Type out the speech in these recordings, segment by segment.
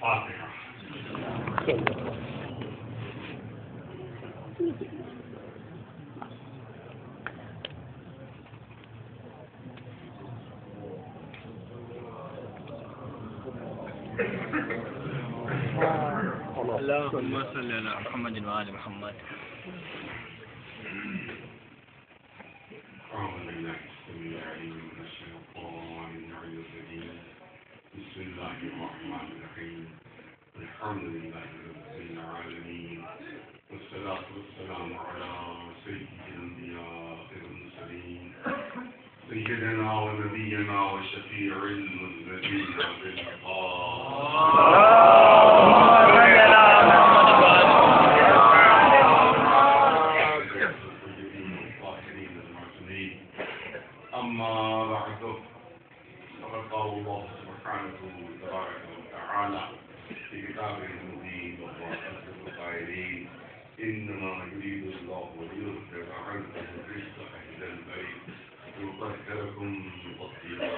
فاتحہ. اللهم صل على محمد وآل محمد. بسم الله الرحمن الرحيم. الحمد لله رب العالمين والصلاة والسلام على سيد الأنبياء والمرسلين سيدنا ونبينا وشفيع المذنبين أما بعد فقد قال الله سبحانه تبارك وتعالى في كتابه المبين وهو أصدق القائلين إنما يريد الله ليذهب عنكم الرجس أهل البيت ويطهركم تطهيرا.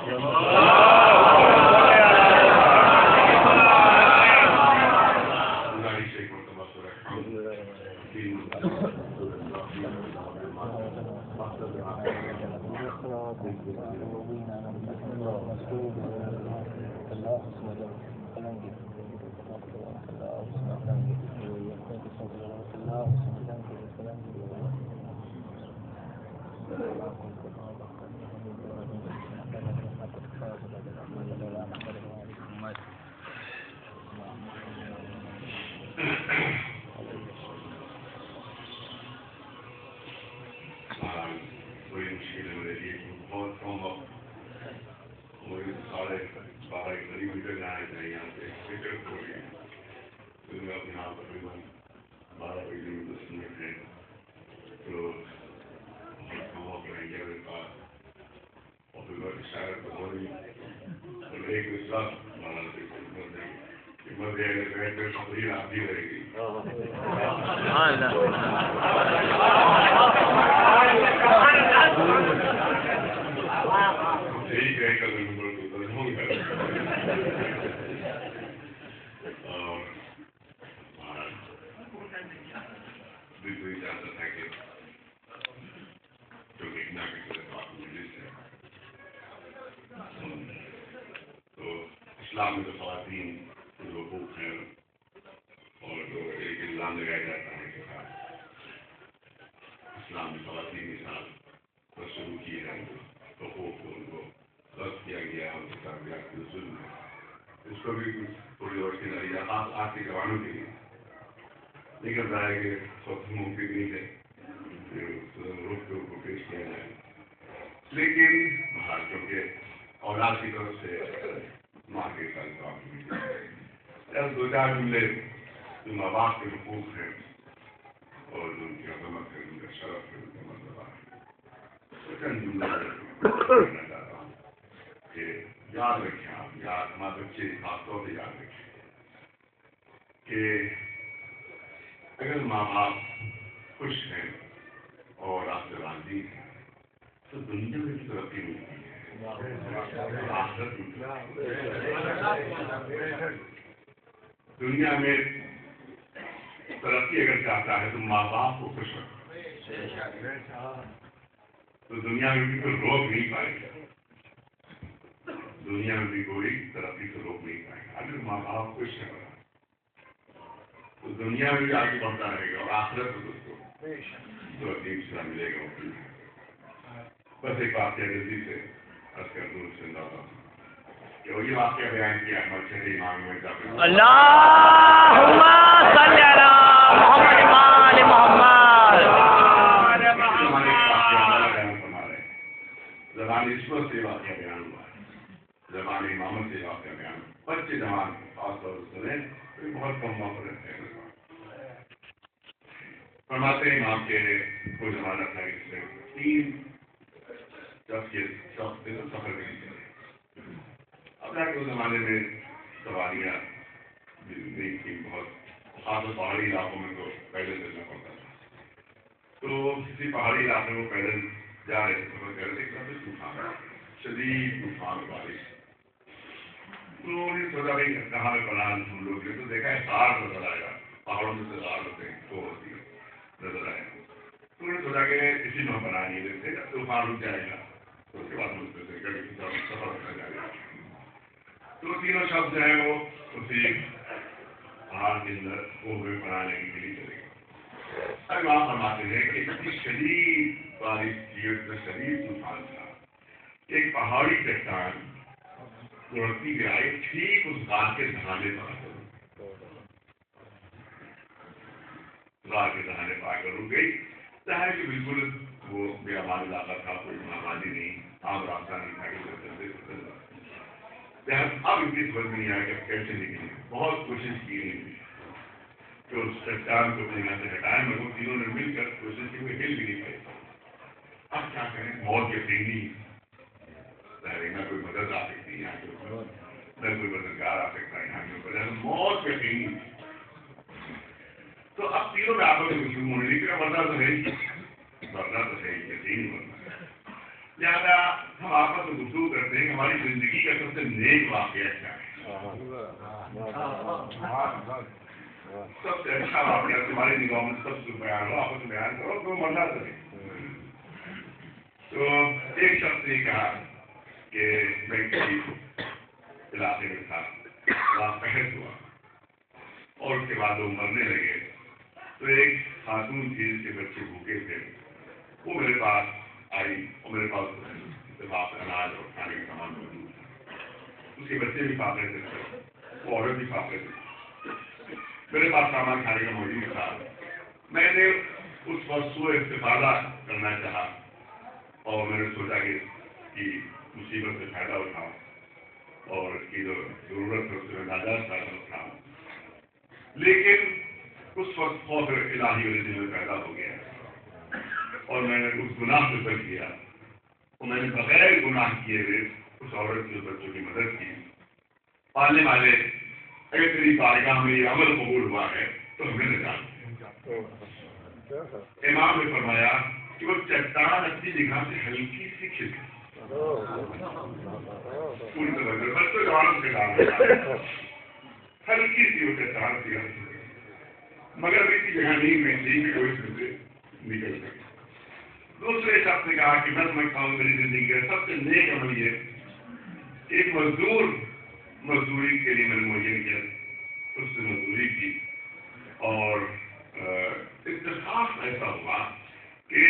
اسلام میں تو خواتین جو حقوق ہیں اور جو ایک الزام لگایا جاتا ہے کہ اسلام میں خواتین کے ساتھ شروع کیے ہیں حقوق کو ان کو رد کیا گیا اور ظلم ہے اس کو بھی تھوڑی روشنی ڈالی آج کے جوانوں کے لیے لیکن ظاہر ہے کہ سب ممکن نہیں ہے کہ رخ کو پیش کیا جائے لیکن کیونکہ اولاد کی طرف سے ماں کے ساتھ دو چار جملے جو ماں باپ کے حقوق ہیں اور ان کی عظمت ہے ان کا شرف ہے ان کا مرتبہ ہے چند جملے کہنا چاہتا ہوں کہ یاد رکھیں آپ ہمارے بچے خاص طور پہ یاد رکھیں کہ اگر ماں باپ خوش ہیں اور آپ سے راضی ہیں تو دنیا میں بھی ترقی ملتی ہے دنیا میں ترقی اگر چاہتا ہے تو ماں باپ کو خوش رکھو تو دنیا میں بھی کوئی روک نہیں پائے گا دنیا میں بھی کوئی ترقی کو روک نہیں پائے گا اگر ماں باپ خوش ہے تو دنیا میں بھی آگے بڑھتا رہے گا اور آخرت کو دوستوں جو عظیم صلاح ملے گا وہ بس ایک واقعہ جلدی سے کہ وہی واقعہ بیان کیا مسجد امام اللہم صلی علی محمد وآل محمد. زبان عصمت سے واقعہ بیان ہوا ہے زبان امامت سے واقعہ بیان بچے جوان خاص طور سے سنیں بہت کم موقع رہتے ہیں فرماتے ہیں امام کے وہ زمانہ تھا اس میں 3 سفر نہیں کرے اب کے زمانے میں سواریاں نہیں تھی بہت خاص پہاڑی علاقوں میں تو پیدل چلنا پڑتا تھا تو کسی پہاڑی علاقے میں پیدل جا رہے تھے سفر کر رہے تھے طوفان شدید طوفان بارش انہوں نے سوچا بھائی کہاں میں پلان ہم لوگ تو دیکھا ہے غار نظر آئے گا، پہاڑوں میں سے غار ہوتے ہیں تو ہوتی ہے نظر آئے گا، تو انہوں نے سوچا کہ اسی میں بنا یہ دیکھتے جب طوفان رک جائے گا تو اس کے بعد ہم سفر کرنا جائے گا۔ تو تینوں شخص جو ہے وہ اسی پہاڑ کے اندر وہ بنا لینے کے لیے چلے گئے۔ اب وہاں فرماتے ہیں کہ اتنی شدید بارش تھی، اتنا شدید طوفان تھا، ایک پہاڑی چٹان لڑکی بھی آئی ٹھیک اس غار کے دہانے پر آ کر رک گئی۔ ظاہر کہ بالکل وہ بے آباد علاقہ تھا، کوئی آبادی نہیں، عام راستہ نہیں تھا کہ اب ان کی سمجھ میں نہیں آیا کہ کیسے نکلی۔ بہت کوشش کی نہیں کہ اس چٹان کو اپنے یہاں سے ہٹائے، مگر وہ تینوں نے مل کر کوشش کی، وہ ہل بھی نہیں پائی۔ اب کیا کریں، موت یقینی، نہ کوئی مدد آ سکتی یہاں کے اوپر، نہ کوئی مددگار آ سکتا ہے یہاں کے اوپر، موت یقینی۔ تو اب تینوں میں آپس میں گفتگو ہونے لگی کہ مرنا تو ہے یقین مرنا ہے، لہٰذا ہم آپس میں گفتگو کرتے ہیں کہ ہماری زندگی کا سب سے نیک واقعہ کیا ہے، سب سے اچھا واقعہ تمہاری نگاہوں میں سب سے بیان ہو، آپس میں بیان کرو تو مرنا تو ہے۔ تو ایک شخص نے کہا کہ میں کسی علاقے میں تھا، وہاں قحط ہوا اور اس کے بعد وہ مرنے لگے، تو ایک خاتون تھی جس کے بچے بھوکے تھے، وہ میرے پاس آئی اور میرے پاس اتفاق اناج اور کھانے کا سامان موجود تھا، اس کے بچے بھی فاقے تھے، وہ عورت بھی فاقے تھے، میرے پاس سامان کھانے کا موجود تھا۔ میں نے اس وقت سوء استفادہ کرنا چاہا اور میں نے سوچا کہ مصیبت سے فائدہ اٹھاؤں اور اس کی جو ضرورت ہے اس میں ناجائز فائدہ اٹھاؤں، لیکن اس وقت خوف الہی میرے دل میں پیدا ہو گیا اور میں نے اس گناہ سے بچ گیا اور میں نے بغیر گناہ کیے ہوئے اس عورت کے بچوں کی مدد کی۔ پالنے والے اگر تیری بارگاہ میں یہ عمل قبول ہوا ہے تو ہمیں نجات دے۔ امام نے فرمایا کہ وہ چٹان اپنی نگاہ سے ہلکی سی کھسکی، پوری طرح بچوں جوانوں کے نام ہلکی سی وہ چٹان سی ہلکی، مگر اسی جگہ نہیں میں تھی کہ کوئی سے نکل سکے۔ دوسرے شخص نے کہا کہ میں سمجھتا ہوں میری زندگی کا سب سے نیک عمل یہ ایک مزدوری کے لیے میں نے معین کیا، اس سے مزدوری کی اور اتفاق ایسا ہوا کہ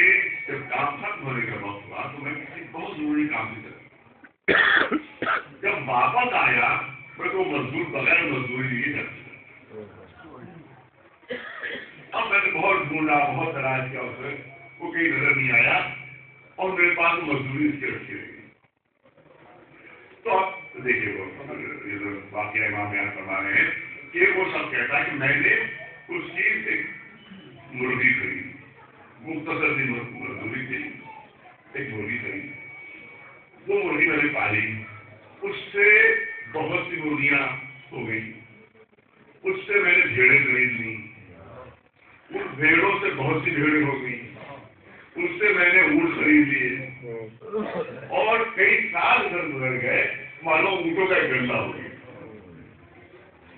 جب کام ختم ہونے کا وقت ہوا تو میں کسی بہت ضروری کام سے چلا، جب واپس آیا میں تو مزدور بغیر مزدوری نہیں کر سکتا۔ اب میں نے بہت ڈھونڈا، بہت تلاش کیا، اس میں وہ کہیں نظر نہیں آیا اور میرے پاس مزدوری اس کی رکھی رہی۔ تو اب دیکھیے وہ واقعہ امام بیان فرما رہے ہیں کہ وہ سب کہتا ہے کہ میں نے اس کی ایک مرغی خریدی، مختصر سی مزدوری تھی، ایک مرغی خریدی، وہ مرغی میں نے پالی، اس سے بہت سی مرغیاں ہو گئی، اس سے میں نے بھیڑیں خرید لی، ان بھیڑوں سے بہت سی بھیڑیں ہو گئی، اس سے میں نے اونٹ خرید لیے اور کئی سال گزر گئے، مانو اونٹوں کا ایک گندا ہو گیا،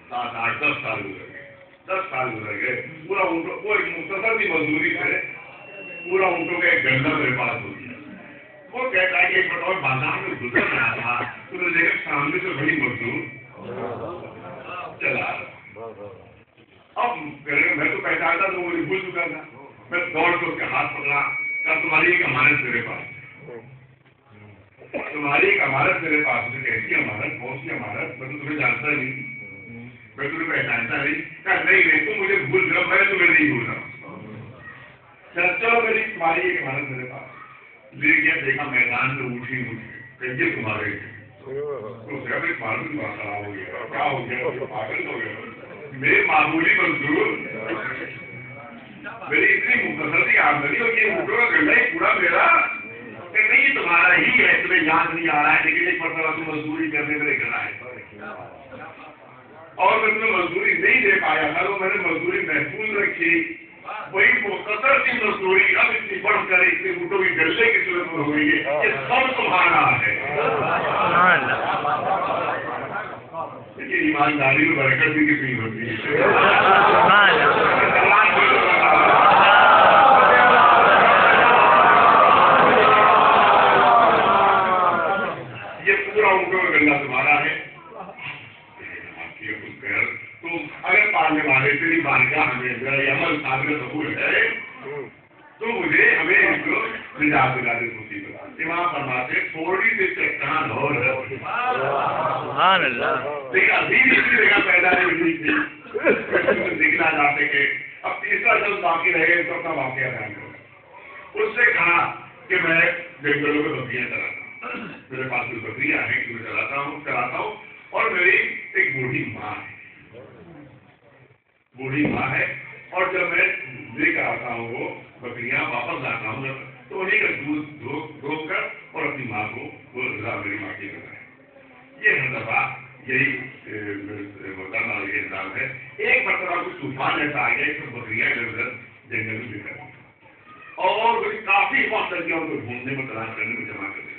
7 8 10 سال گزر گئے، 10 سال گزر گئے، پورا اونٹوں وہ ایک مختصر کی مزدوری سے پورا اونٹوں کا ایک گندا میرے پاس ہو گیا۔ وہ کہتا ہے کہ ایک بار بازار میں گزر رہا تھا تو نے دیکھا سامنے سے وہی مزدور چلا رہا، اب میں تو پہچانتا تو مجھے بھول چکا تھا، میں دوڑ کے اس کے ہاتھ پکڑا، کہا تمہاری ایک امانت میرے پاس، تمہاری ایک امانت میرے پاس ہے۔ کیسی امانت؟ کون سی امانت؟ میں تو تمہیں جانتا نہیں، میں تمہیں پہچانتا نہیں۔ کہا نہیں تم مجھے بھول جاؤ، میں تمہیں نہیں بھول رہا ہوں، چلو میری تمہاری ایک امانت میرے پاس لے گیا، دیکھا میدان میں اونٹھی کہیے تمہارے تمہارا بھی خراب ہو گیا، کیا ہو گیا؟ پاگل ہو گیا، میرے معمولی مزدور میری اتنی مختصر سی آمدنی اور یہ اونٹوں کا گندا ہی پورا میرا کہ نہیں یہ تمہارا ہی ہے، تمہیں یاد نہیں آ رہا ہے، لیکن ایک مرتبہ تم مزدوری کرنے میرے گھر آئے اور میں تمہیں مزدوری نہیں دے پایا تھا، تو میں نے مزدوری محفوظ رکھی، وہی مختصر سی مزدوری اب اتنی بڑھ کر اتنی اونٹوں کی گلے کی صورت میں ہو گئی ہے، یہ سب تمہارا ہے۔ لیکن ایمانداری میں برکت بھی کتنی ہوتی ہے. یہ پورا ان کو گندا تمہارا ہے. تو اگر پالنے والے تیری بارگاہ ہمیں یہ عمل قابل قبول ہے تو مجھے ہمیں اس کو نجات دلا دے مصیبت. امام فرماتے تھوڑی سی چٹان اور سبحان اللہ. لیکن ابھی بھی اسی جگہ پیدا نہیں ہوئی تھی نکلا جاتے کہ اب تیسرا جب باقی رہے گا تو اپنا واقعہ بیان کروں. اس سے کہا کہ میں جنگلوں میں بکریاں چلاتا ہوں, میرے پاس کچھ بکریاں ہیں کہ میں چلاتا ہوں اور میری ایک بوڑھی ماں ہے اور جب میں لے کر آتا ہوں وہ بکریاں واپس لاتا ہوں تو انہیں کا دودھ دھو کر اور اپنی ماں کو وہ رضا میری ماں کی کرتا ہے. یہ ہر دفعہ یہی محترمہ یہ نظام ہے. ایک مرتبہ کچھ طوفان ایسا آ گیا کہ بکریاں ادھر ادھر جنگل میں بکھر گئی اور کافی وقت لگ گیا ان کو ڈھونڈنے میں تلاش کرنے میں جمع کرنے میں.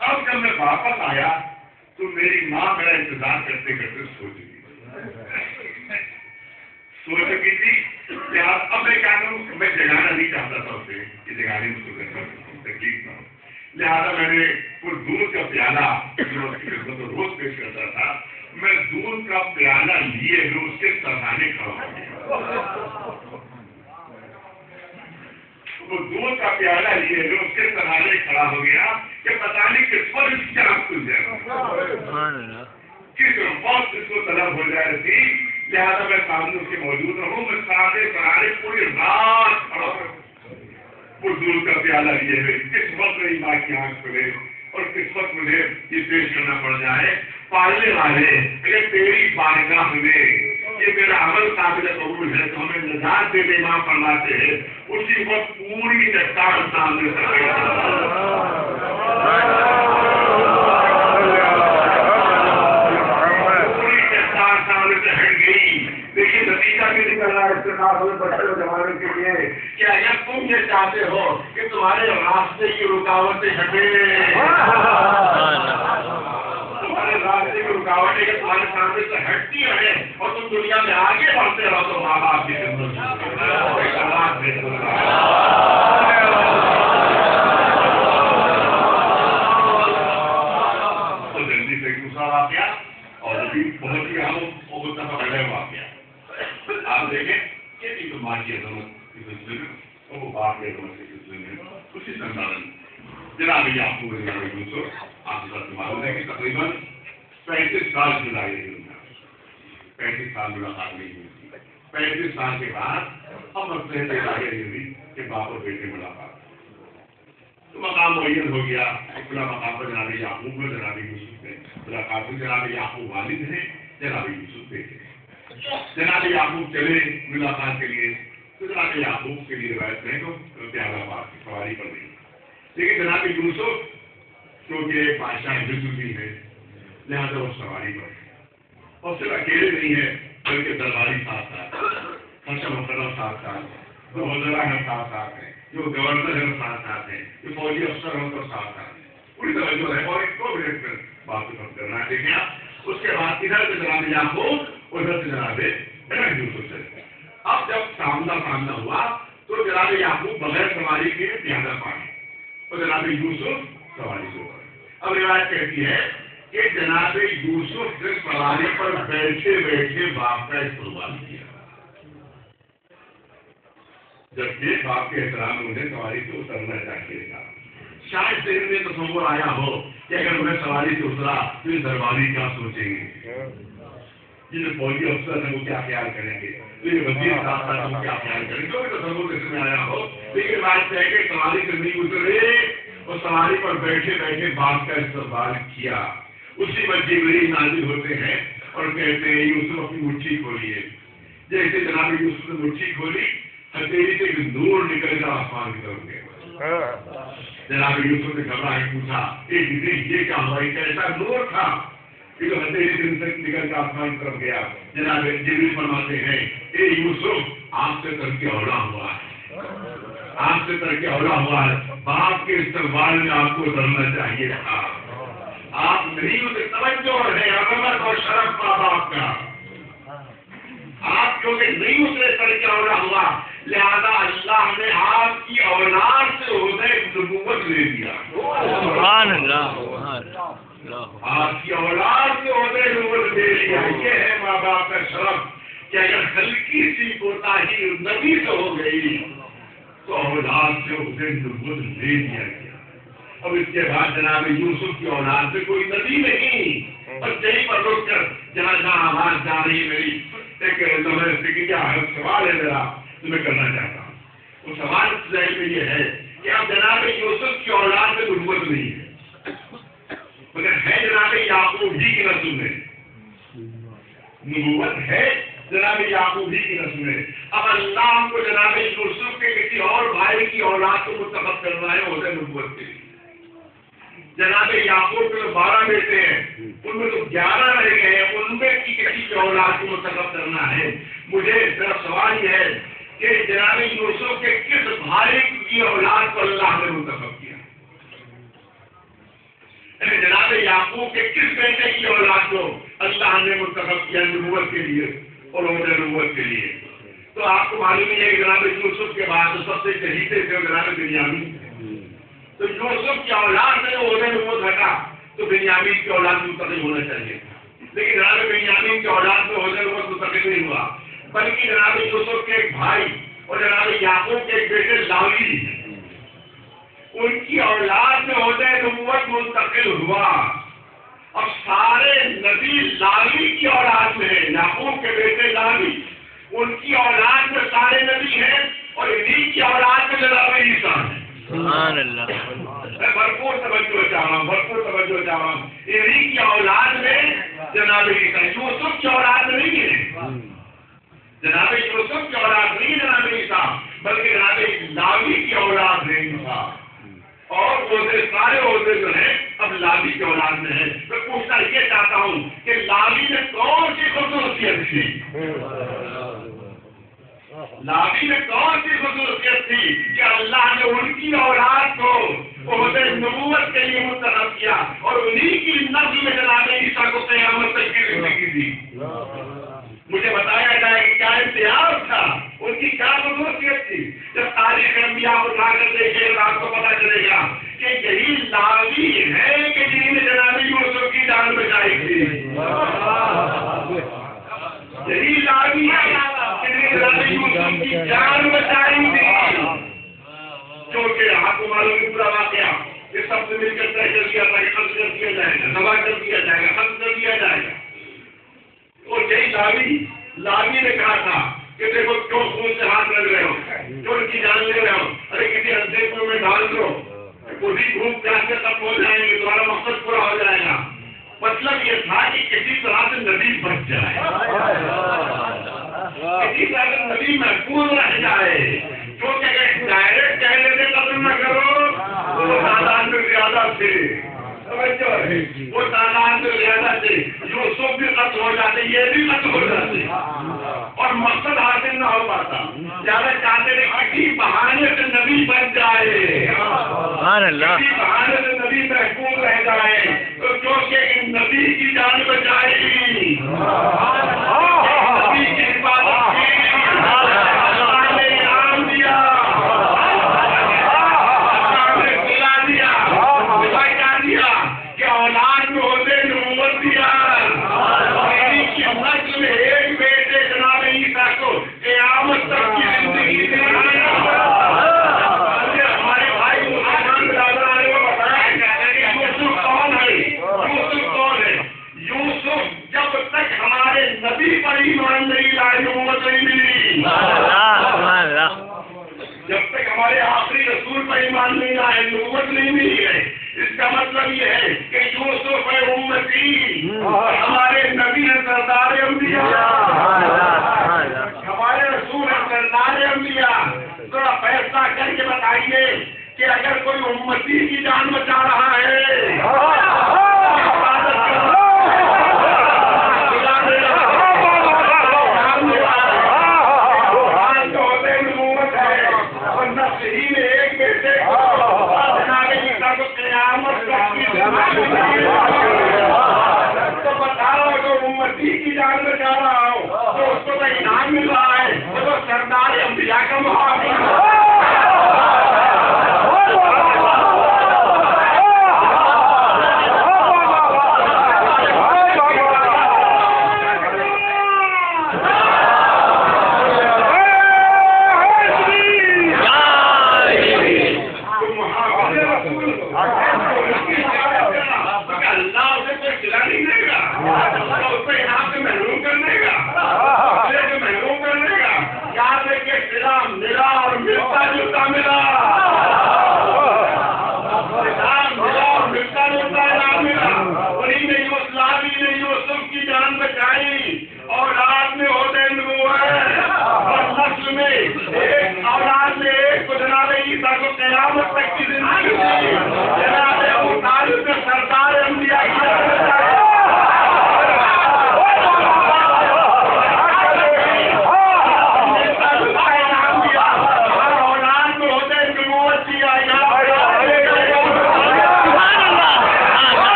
اب جب میں واپس آیا تو میری ماں میرا انتظار کرتے کرتے سو چکی تھی کہ اب میں کیا کروں. میں جگانا نہیں چاہتا تھا اسے کہ جگانے میں تکلیف نہ ہو, لہٰذا میں نے کچھ دودھ کا پیالہ جو اس کی خدمت روز پیش کرتا تھا, میں دودھ کا پیالہ لیے ہوئے اس کے سرحانے کھڑا ہو گیا. وہ دودھ کا پیالہ لیے ہوئے اس کے سرحانے کھڑا ہو گیا کہ پتہ نہیں کس پر اس کی آنکھ کھل جائے گا, کس وقت اس کو طلب ہو جائے تھی. لہٰذا میں سامنے اس کے موجود رہوں, میں سارے سرحانے پوری رات کھڑا ہوں وہ دودھ کا پیالہ لیے ہوئے. کس وقت میری ماں کی آنکھ کھلے اور کس وقت مجھے یہ پیش کرنا پڑ جائے. پالنے والے اگر تیری بارگاہ میں یہ میرا عمل قابل قبول ہے تو ہمیں نجات دینے امام فرماتے ہیں اسی وقت پوری چٹان سامنے سے دیکھیے نتیجہ بھی نکل رہا ہے اس کے ساتھ ہمیں بچے کو جمانے کے لیے کہ اگر تم یہ چاہتے ہو کہ تمہارے راستے کی رکاوٹیں ہٹے, تمہارے راستے کی رکاوٹیں کہ تمہارے سامنے سے ہٹتی رہے اور تم دنیا میں آگے بڑھتے رہو تو ماں باپ کی خدمت تو جلدی سے ایک دوسرا واقعہ اور ابھی بہت ہی اہم پہلے واقعہ آپ دیکھیں کہ ماں کی عظمت کے سلسلے میں اور وہ باپ کی عظمت کے سلسلے میں اسی سندھارن جناب یعقوب جناب یوسف آپ کے ساتھ معلوم ہے کہ تقریباً 35 سال جدائی رہی دنیا, 35 سال ملاقات نہیں ہوئی تھی. 35 سال کے بعد اب مسئلے جدائی رہی ہوئی کہ باپ اور بیٹے ملاقات تو مقام معین ہو گیا. اپنا مقام پر جناب یعقوب میں جناب یوسف نے ملاقات ہوئی. جناب یعقوب والد ہیں, جناب یوسف بیٹے. جناب یعقوب چلے ملاقات کے لیے تو جناب یعقوب کے لیے روایت نہیں تو پیارا بات کی سواری پر نہیں, لیکن جناب یوسف کیونکہ بادشاہ یوسفی ہے لہٰذا وہ سواری پر ہے اور صرف اکیلے نہیں ہے بلکہ درباری ساتھ ساتھ, خشم مقرر ساتھ ساتھ, جو وزراء ہیں ساتھ ساتھ ہیں, جو گورنر ہیں ساتھ ساتھ ہیں, جو فوجی افسر ہیں تو ساتھ ساتھ ہیں. پوری توجہ ہے اور ایک کو بھی بات کرنا ہے. دیکھیں آپ اس کے بعد ادھر سے جناب یعقوب ادھر سے جناب یوسف سے. اب جب سامنا ہوا تو جناب یعقوب بغیر سواری کے پیادہ پائے اور جناب یوسف سواری سے اوپر. اب روایت کہتی ہے کہ جناب یوسف نے سواری پر بیٹھے بیٹھے باپ کا استقبال کیا, جبکہ باپ کے احترام میں انہیں سواری سے اترنا چاہیے تھا. شاید دل میں تصور آیا ہو کہ اگر انہیں سواری سے اترا تو یہ درباری کیا سوچیں گے, یہ جو فوجی افسر ہیں وہ کیا خیال کریں گے, تو یہ وزیر صاحب وہ کیا خیال کریں گے. جو بھی تصور اس میں آیا ہو, لیکن بات ہے کہ سواری سے نہیں اترے اور سواری پر بیٹھے بیٹھے باپ کا استقبال کیا. اسی پر جبریل نازل ہوتے ہیں اور کہتے ہیں یوسف اپنی مٹھی کھولیے. جیسے جناب یوسف نے مٹھی کھولی ہتھیلی سے ایک نور نکل کر آسمان کی طرف گیا. جناب یوسف نے گھبرا کے پوچھا یہ کیا ہوا, ایک ایسا نور تھا کہ جو ہتھیلی سے نکل کر آسمان کی طرف گیا. جناب جبریل فرماتے ہیں اے یوسف آپ سے ترقی اولا ہوا ہے, آپ سے ترقی اولا ہوا ہے. باپ کے استقبال میں آپ کو اترنا چاہیے تھا, آپ نہیں اسے توجہ ہے عظمت اور شرف ماں باپ کا. آپ کیونکہ نہیں اترے کر کے اور ہوا لہذا اللہ نے آپ کی اولاد سے عہدہ نبوت لے دیا. سبحان اللہ. آپ کی اولاد سے عہدہ نبوت لے لیا. یہ ہے ماں باپ کا شرف کہ اگر ہلکی سی کوتاہی نبی سے ہو گئی تو اولاد سے عہدہ نبوت لے دیا گیا. اب اس کے بعد جناب یوسف کی اولاد سے کوئی نبی نہیں. اور یہیں پر رک کر جہاں آواز جا رہی میری ایک سوال ہے میرا جو میں کرنا چاہتا ہوں. وہ سوال ذہن میں یہ ہے کہ اب جناب یوسف کی اولاد میں نبوت نہیں ہے مگر ہے جناب یعقوب ہی کی نسل میں نبوت ہے. جناب یعقوب ہی کی نسل میں اب اللہ کو جناب یوسف کے کسی اور بھائی کی اولاد کو منتخب کرنا ہے عہدہ نبوت کے لیے. جناب یعقوب کے 12 بیٹے ہیں ان میں تو 11 رہ گئے ہیں. ان میں کی کسی کی اولاد کو منتخب کرنا ہے. مجھے میرا سوال یہ ہے کہ جناب یوسف کے کس بھائی کی اولاد کو اللہ نے منتخب کیا؟ جناب یعقوب کے کس بیٹے کی اولاد کو اللہ نے منتخب کیا نبوت کے لیے اور عہدہ نبوت کے لیے؟ تو آپ کو معلوم ہی ہے کہ جناب یوسف کے بعد سب سے چہیتے تھے جناب بنیامین. تو یوسف کی اولاد سے عہدہ نبوت ہٹا تو بنیامین کی اولاد منتقل ہونا چاہیے. لیکن جناب بنیامین کی اولاد میں عہدہ نبوت منتقل نہیں ہوا بلکہ جناب یوسف کے ایک بھائی اور جناب یعقوب کے ایک بیٹے لاوی ان کی اولاد میں عہدہ نبوت منتقل ہوا. اب سارے نبی لاوی کی اولاد میں ہیں. یعقوب کے بیٹے لاوی ان کی اولاد میں سارے نبی ہیں اور انہیں کی اولاد میں جناب عیسیٰ ہیں. سبحان اللہ. میں بھرپور توجہ چاہ رہا ہوں. انہیں کی اولاد میں جناب عیسیٰ. یوسف کی اولاد میں نہیں ہے. جناب یوسف کی اولاد نہیں جناب عیسیٰ بلکہ جناب لاوی کی اولاد ہے عیسیٰ. اور عہدے سارے عہدے جو ہیں اب لاوی کی اولاد میں ہے. میں پوچھنا یہ چاہتا ہوں کہ لاوی میں کون سی خصوصیت تھی؟ لاوی میں کون سی خصوصیت تھی کہ اللہ نے ان کی اولاد کو عہدہ نبوت کے لیے منتخب کیا اور انہی کی نسل میں جناب عیسیٰ کو قیامت تک کی زندگی دی؟ مجھے بتایا جائے کہ کیا امتیاز تھا, ان کی کیا خصوصیت تھی. جب تاریخ انبیاء اٹھا کر دیکھے آپ کو پتا چلے گا کہ یہی لاوی ہے کہ جنہوں نے جناب یوسف کی جان بچائی تھی. یہی لاوی ہے کہ جنہوں نے جناب یوسف کی جان بچائی تھی. کیونکہ آپ کو معلوم ہے پورا واقعہ یہ سب سے مل کر طے کر دیا تھا کہ ختم کر دیا جائے گا, تباہ کر دیا جائے گا, ختم کر دیا جائے گا. اور یہی لاوی نے کہا تھا کہ دیکھو کیوں خون سے ہاتھ لگ رہے ہو, کیوں ان کی جان لے رہے ہو, ارے کسی اندھے میں ڈال دو, وہی گھوم پیاس سے ختم ہو جائیں گے, تمہارا مقصد پورا ہو جائے گا. مطلب یہ تھا کہ کسی طرح سے نبی بچ جائے, کسی طرح سے نبی محفوظ رہ جائے. کیونکہ اگر ڈائریکٹ کہنے سے قتل نہ کرو تو تعداد میں زیادہ تھے, وہ تعداد میں زیادہ تھے. یوسف بھی قتل ہو جاتے, یہ بھی قتل ہو جاتے اور مقصد حاصل نہ ہو پاتا. زیادہ چاہتے تھے کسی بہانے سے نبی بچ جائے, کسی بہانے سے نبی محفوظ رہ جائے. تو کیونکہ نبی کی جان بچائی, نبی کی حفاظت کی, جب تک ہمارے آخری رسول پر ایمان نہیں آئے, نبوت نہیں ملی ہے. اس کا مطلب یہ ہے کہ یوسف ہے امتی, ہمارے نبی ہے سردار انبیاء, ہمارے رسول ہے سردار انبیاء. ذرا فیصلہ کر کے بتائیے کہ اگر کوئی امتی کی جان بچا رہا ہے قیامت جان بچا رہا ہوں تو اس کو تو انعام مل رہا ہے، تو سردار انبیاء کا محافظ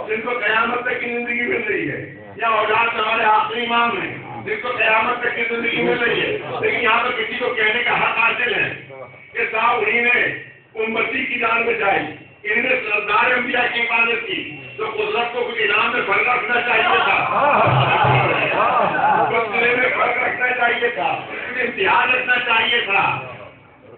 جن کو قیامت تک کی زندگی مل رہی ہے، یا اولاد ہمارے آخری امام ہیں جن کو قیامت تک کی زندگی مل رہی ہے، لیکن یہاں پر کسی کو کہنے کا حق حاصل ہے کہ صاحب انہیں نے امتی کی جان بچائی، انہوں نے سردار انبیاء کی حفاظت کی، تو قدرت کو کچھ انعام میں فرق رکھنا چاہیے تھا، کچھ میں فرق رکھنا چاہیے تھا، امتحان رکھنا چاہیے تھا،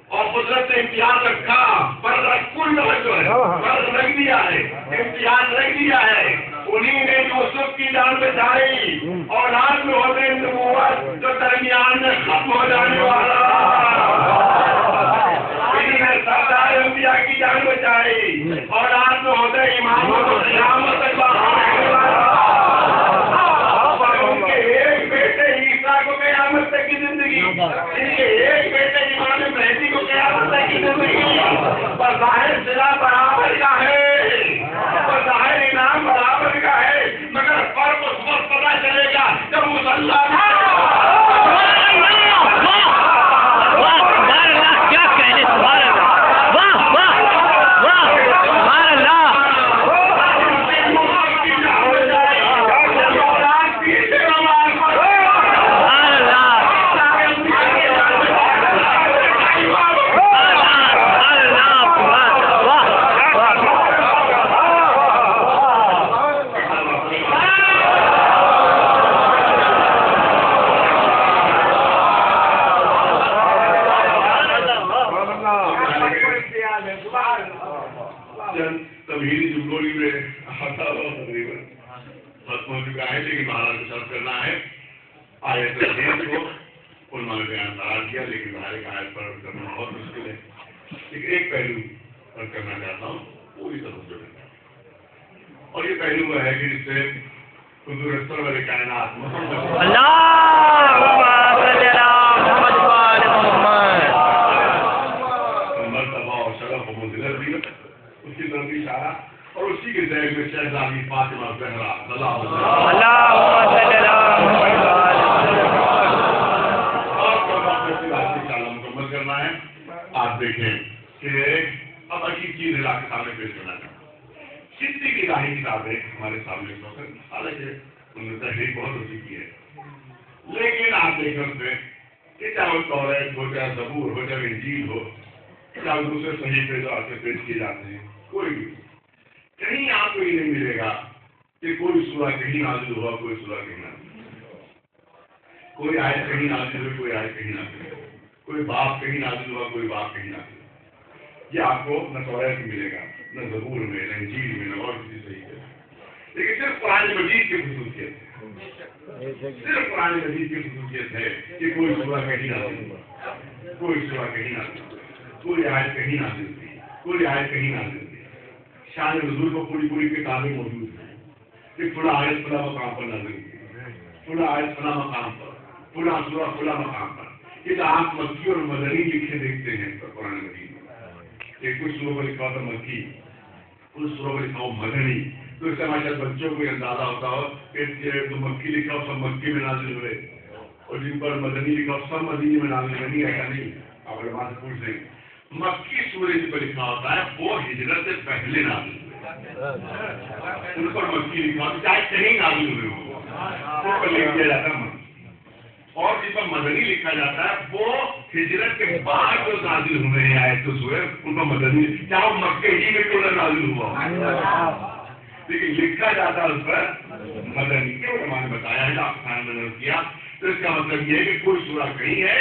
اور قدرت نے امتحان رکھا، پر کل جو ہے فرض رکھ دیا ہے، امتحان رکھ دیا ہے، انہیں نے یوسف کی جان بچائی، اولاد میں ہوتے نبوت جو درمیان میں ختم ہو جانے والا، انہیں نے سردار انبیاء کی جان بچائی، اولاد میں ہوتے امام کو قیامت تک رہنے والا، ان کے ایک بیٹے عیسیٰ کو قیامت تک کی زندگی، ان کے ایک بیٹے امام مہدی کو قیامت تک کی زندگی، بظاہر صلہ برابر کا ہے، بظاہر انعام برابر کا ہے، مگر فرق اس وقت پتہ چلے گا جب مسلمان تبہیری جملوری میں تقریباً ختم ہو چکا ہے، لیکن بہرحال سب کرنا ہے آیت الحدید کو علماء نے بیان قرار دیا، لیکن باہر ایک آیت پر کرنا بہت مشکل ہے، لیکن ایک پہلو پر کرنا چاہتا ہوں پوری توجہ کے ساتھ، اور یہ پہلو وہ ہے کہ جس سے حضور اکثر والے کائنات مرتبہ اور شرف و منزلت بھی اس کی طرف اشارہ، اور اسی کے ذہن میں شہزادی فاطمہ زہرا مکمل کرنا ہے۔ آپ دیکھیں کہ اب عجیب چیز ہے آپ کے سامنے پیش کرنا چاہتا ہوں، سندھی کی راہی کتابیں ہمارے سامنے حالانکہ ان نے تحریر بہت اچھی کی ہے، لیکن آپ دیکھ سکتے ہیں کہ چاہے توریت ہو، چاہے زبور ہو، چاہے انجیل ہو، چاہے دوسرے صحیفے جو آپ سے پیش کیے جاتے ہیں، کوئی بھی کہیں آپ کو یہ نہیں ملے گا کہ کوئی سورہ کہیں نازل ہوا، کوئی سورہ کہیں نازل ہوا، کوئی آیت کہیں نازل ہوئی، کوئی آیت کہیں نازل ہوئی، کوئی باپ کہیں نازل ہوا، کوئی باپ کہیں نازل ہوا۔ یہ آپ کو نہ توریت میں ملے گا، نہ زبور میں، نہ انجیل میں، نہ اور کسی صحیفے میں، لیکن صرف قرآن مجید کی خصوصیت ہے، صرف قرآن مجید کی خصوصیت ہے کہ کوئی سورہ کہیں نازل ہوا، کوئی سورہ کہیں نازل ہوا۔ کوئی آیت کہیں نازل تھی، کوئی آیت کہیں نازل تھی. شان نزول کو پوری پوری کتابیں موجود ہیں کہ فلاں آیت فلاں مقام پر نازل ہوئی، فلاں آیت فلاں مقام پر، فلاں سورہ فلاں مقام پر. یہ آپ مکی اور مدنی لکھے دیکھتے ہیں قرآن مجید میں کہ کچھ سوروں پر لکھا ہوتا مکی، کچھ سوروں پر لکھا ہو مدنی. تو اس سے ہمارے بچوں کو یہ اندازہ ہوتا ہو کہ جو مکی لکھا ہو سب مکی میں نازل ہوئے اور جن پر مدنی لکھا ہو سب مدنی میں نازل ہوئے. نہیں، ایسا نہیں. آپ علماء سے پوچھ لیں مکی سورہ جن پر لکھا ہوتا ہے وہ ہجرت سے پہلے نازل ہوئے، ان پر مکی لکھا ہوتا ہے چاہے کہیں نازل ہوئے ہو وہ پر لکھ دیا جاتا ہے مکی. اور جن پر مدنی لکھا جاتا ہے وہ ہجرت کے بعد جو نازل ہوئے ہیں آئے تو سورہ ان پر مدنی چاہے وہ مکے ہی میں کیوں نہ نازل ہوا لیکن لکھا جاتا ہے اس پر مدنی. کیوں علماء نے بتایا ہے آپ خان نے کیا. تو اس کا مطلب یہ ہے کہ کوئی سورہ کہیں ہے،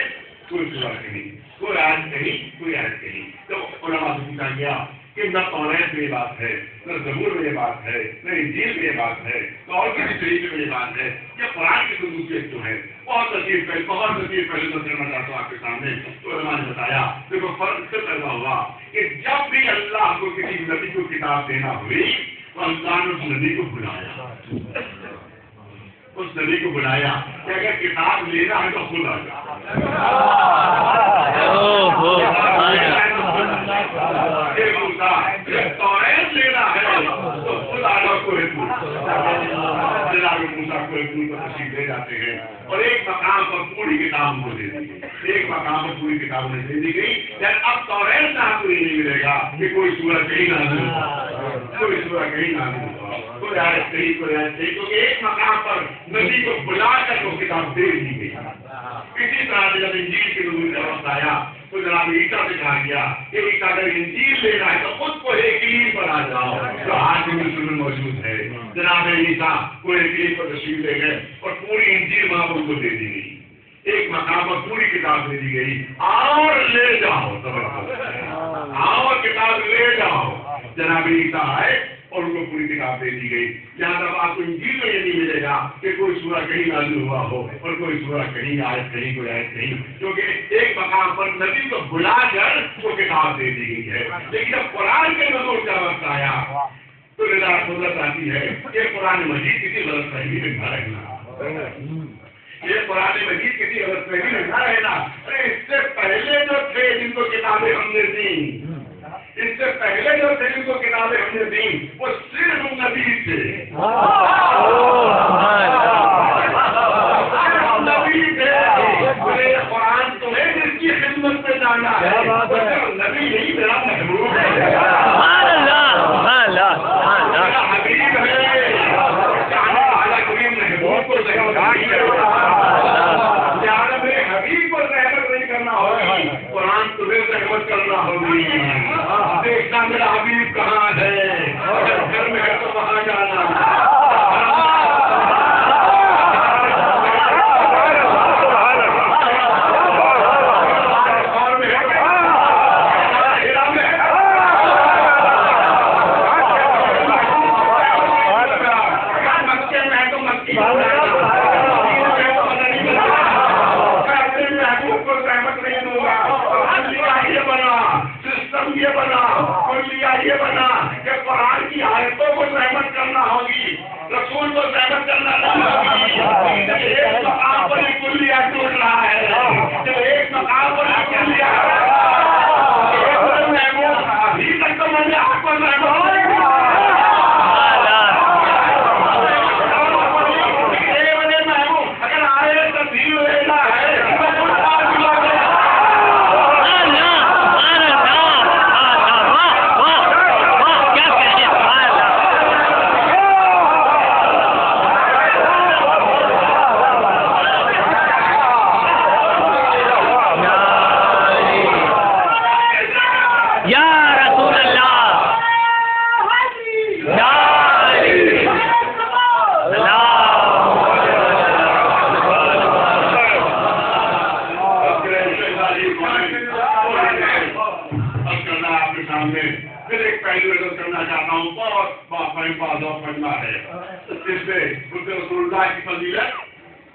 کوئی سورہ کہیں، کوئی آیت کہیں، کوئی آیت کہیں. تو علماء سے پوچھا گیا کہ نہ توریت میں یہ بات ہے، نہ زبور میں یہ بات ہے، نہ انجیل میں یہ بات ہے، نہ اور کسی طریقے میں یہ بات ہے. یہ قرآن کی خصوصیت جو ہے بہت لطیف ہے، بہت لطیف پہلے تو کرنا چاہتا ہوں آپ کے سامنے. تو علماء نے بتایا دیکھو فرق سے پیدا ہوا کہ جب بھی اللہ کو کسی نبی کو کتاب دینا ہوئی تو اللہ نے اس نبی کو بلایا، اس نبی کو بلایا کہ اگر کتاب لینا ہے تو خود آ جاؤ. توریت لینا ہے تو خود آ جاؤ. کوئی تشریف لے جاتے ہیں اور ایک مقام پر پوری کتاب کو دے دی گئی، ایک مقام پر پوری کتاب انہیں دے دی گئی. اب توریت سے آپ کو یہ نہیں ملے گا کہ کوئی سورج کہیں نازل ہوا، کوئی سورج کہیں نازل ہوا، کوئی آیت کہیں، کوئی آیت کہیں، کیونکہ ایک مقام پر نبی کو بلا کر وہ کتاب دے دی گئی. اسی طرح سے جب انجیل کے نزول کا وقت آیا تو جناب عیسیٰ سے کہا گیا کہ عیسیٰ اگر انجیل لینا ہے تو خود کو ایک ہی پر آ جاؤ جو آج بھی مصر میں موجود ہے. جناب عیسیٰ کو ایک ہی پر تشریف لے گئے اور پوری انجیل وہاں کو دے دی گئی. ایک مقام پر پوری کتاب دے دی گئی، اور لے جاؤ، اور کتاب لے جاؤ. جناب عیسیٰ آئے اور ان کو پوری کتاب دے دی گئی. یہاں تک آپ کو انجیل میں یہ نہیں ملے گا کہ کوئی سورہ کہیں نازل ہوا ہو اور کوئی سورہ کہیں، آیت کہیں، کوئی آیت کہیں، کیونکہ ایک مقام پر نبی کو بلا کر وہ کتاب دے دی گئی ہے. لیکن جب قرآن کے نزول کا وقت آیا تو قدرت آتی ہے کہ قرآن مجید کسی غلط فہمی میں نہ رہنا، یہ قرآن مجید کسی غلط فہمی میں نہ رہنا. ارے اس سے پہلے جو تھے جن کو کتابیں ہم نے دی، اس سے پہلے جو تھے جن کو کتابیں ہم نے دی وہ صرف نبی تھے، نبی تھے. قرآن تو ہے جس کی خدمت پہ جانا ہے، نبی نہیں میرا محبوب ہے، میرا حبیب ہے. چاہنے والا کوئی محبوب کو میرے حبیب کو رحمت نہیں کرنا ہوگی، قرآن تمہیں رحمت کرنا ہوگی. دیکھنا میرا حبیب کہاں ہے، اگر گھر میں ہے تو وہاں جانا. یہ بنا کہ قرآن کی آیتوں کو رحمت کرنا ہوگی، رسول کو رحمت کرنا نہیں ہوگی. ایک مقام پر یہ کلیہ ٹوٹ رہا ہے، جب ایک مقام پر یہ کلیہ ابھی تک تو میں نے آپ کو رحمت اگر آئے تو دل لینا ہے.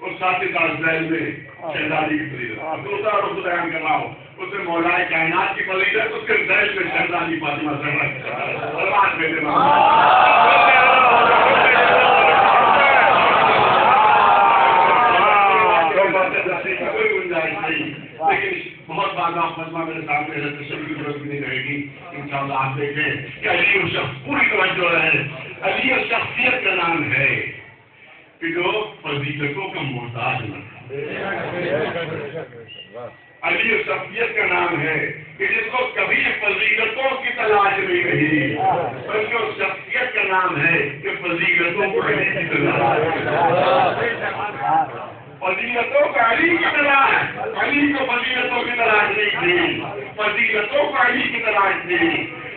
اور ساتھ ہی ساتھ ذیل میں شہزادی کی فضیلت. دوسرا رخ بیان کر رہا ہوں اس میں مولائے کائنات کی فضیلت, اس کے ذیل میں شہزادی فاطمہ زہرا سلوات بھیجے کوئی گنجائش نہیں. لیکن بہت بات آپ مجمع میرے سامنے ہے, تشریح کی ضرورت بھی نہیں رہے گی. انشاءاللہ آپ دیکھیں کہ علی اور شخص پوری توجہ ہے. علی اور شخصیت کا نام ہے کہ جو فضیلتوں کا محتاج نہ تھا. علی اور شخصیت کا نام ہے کہ جس کو کبھی فضیلتوں کی تلاش نہیں رہی, بلکہ اس شخصیت کا نام ہے کہ فضیلتوں کو علی کی تلاش. فضیلتوں کا علی کی تلاش, علی کو فضیلتوں کی تلاش نہیں تھی, فضیلتوں کو علی کی تلاش تھی.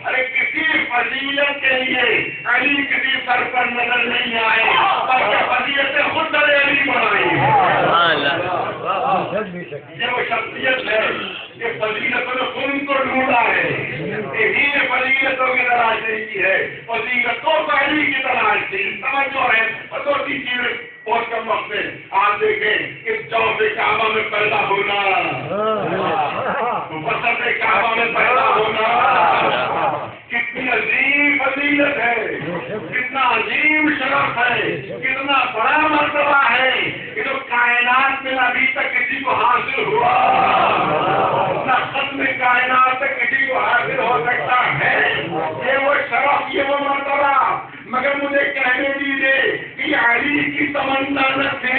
ارے کسی فضیلت کے لیے علی کسی سر پر نظر نہیں آئے, بلکہ فضیلتیں خود در علی بنائی. یہ وہ شخصیت ہے کہ فضیلتوں نے خود کو ڈھونڈا ہے. یہی نے فضیلتوں کی تلاش نہیں کی ہے, فضیلتوں کو علی کی تلاش تھی. سمجھو ہے اور دو تین چیزیں بہت کم وقت میں آپ دیکھیں کہ جوف کعبہ میں پیدا ہونا, وسط کعبہ میں پیدا ہونا کتنی عظیم فضیلت ہے, کتنا عظیم شرف ہے, کتنا بڑا مرتبہ ہے کہ جو کائنات میں ابھی تک کسی کو حاصل ہوا, نہ ختم کائنات تک کسی کو حاصل ہو سکتا ہے. یہ وہ شرف, یہ وہ مرتبہ. مگر مجھے کہنے دیجیے کہ علی کی تمنا نہ تھی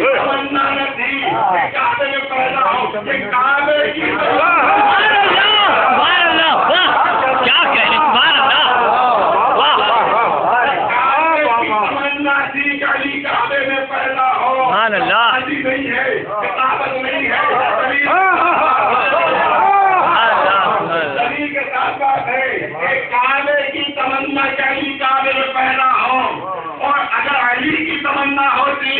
تمنا نہ تھی کعبے میں پیدا ہو, یہ کعبے کی تمنا تھی کہ علی کعبے میں پیدا ہو. علی نہیں ہے, کتابت نہیں ہے, دلیل کے ساتھ بات ہے کہ کعبے کی تمنا کہ علی کعبے میں پیدا ہو. اور اگر علی کی تمنا ہوتی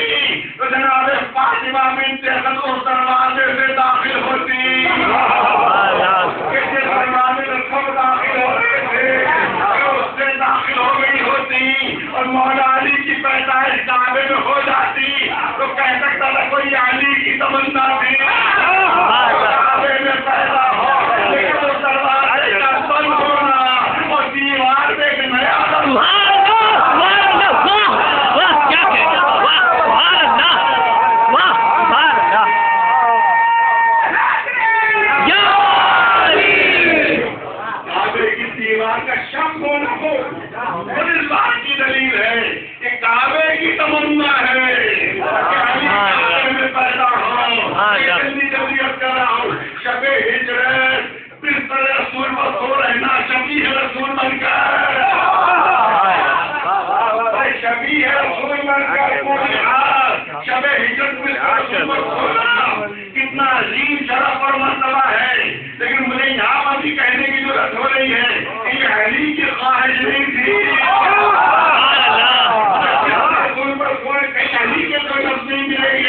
تو جناب فاطمہ بنت حسن اس دروازے سے داخل ہوتی, دروازے میں سب داخل ہو رہے تھے, اس سے داخل ہو گئی ہوتی اور مولا علی کی پیدائش کعبے میں ہو جاتی تو کہہ سکتا تھا کوئی علی کی تمنا تھی کعبے میں پیدا ہو. لیکن اس دروازے کا بند ہونا اور دیوار پہ ایک نیا کتنا عظیم شرف اور مرتبہ ہے. لیکن مجھے یہاں ابھی کہنے کی ضرورت ہو رہی ہے کہ یہ علی کی خواہش نہیں تھی. کہیں علی کے کوئی لفظ نہیں ملے گی,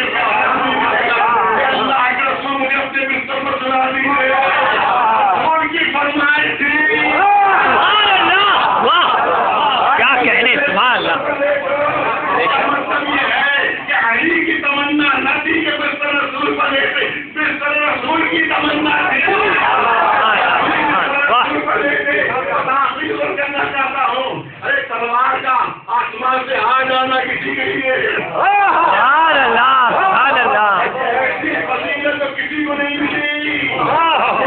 اللہ کے رسول مجھے اپنے بستر پر سنا دیجیے, ان کی فرمائش تھی. کیا کہنے, سبحان اللہ. مطلب یہ ہے کہ علی کی تمنا نہ تھی کہ بستر رسول پر لیتے, بستر رسول کی تمنا تھی. کرنا چاہتا ہوں, ارے تلوار کا آسمان سے آ جانا کسی کے لیے ایسی فضیلت تو کسی کو نہیں ملی,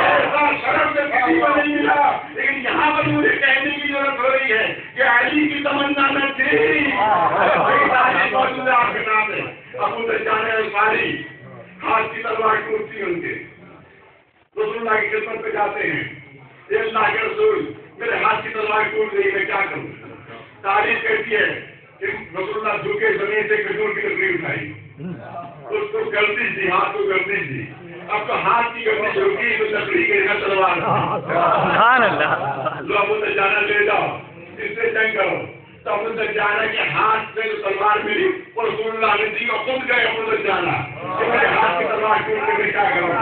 ایسا شرف تو کسی کو نہیں ملا. لیکن یہاں پر مجھے کہنے کی ضرورت ہو رہی ہے کہ علی کی تمنا نہ تھی. موجود ہے آپ کے نام ہے ابو دجان انصاری, ہاتھ کی تلوار ٹوٹتی ہے ان کے, رسول اللہ کی خدمت پہ جاتے ہیں, اللہ کے رسول میرے ہاتھ کی تلوار ٹوٹ گئی, میں کیا کروں. تاریخ کہتی ہے کہ رسول اللہ جھکے زمین سے کھجور کی لکڑی اٹھائی, اس کو گردش دی, ہاتھ کو گردش دی. اب تو ہاتھ کی گردش رکی تو لکڑی کے لیے تلوار لو ابو دجانہ لے جاؤ, اس سے جنگ کرو. تو ابو دجانہ کے ہاتھ سے جو تلوار ملی وہ رسول اللہ نے دی, اور خود گئے ابو دجانہ کہ میرے ہاتھ کی تلوار ٹوٹ کے میں کیا کروں.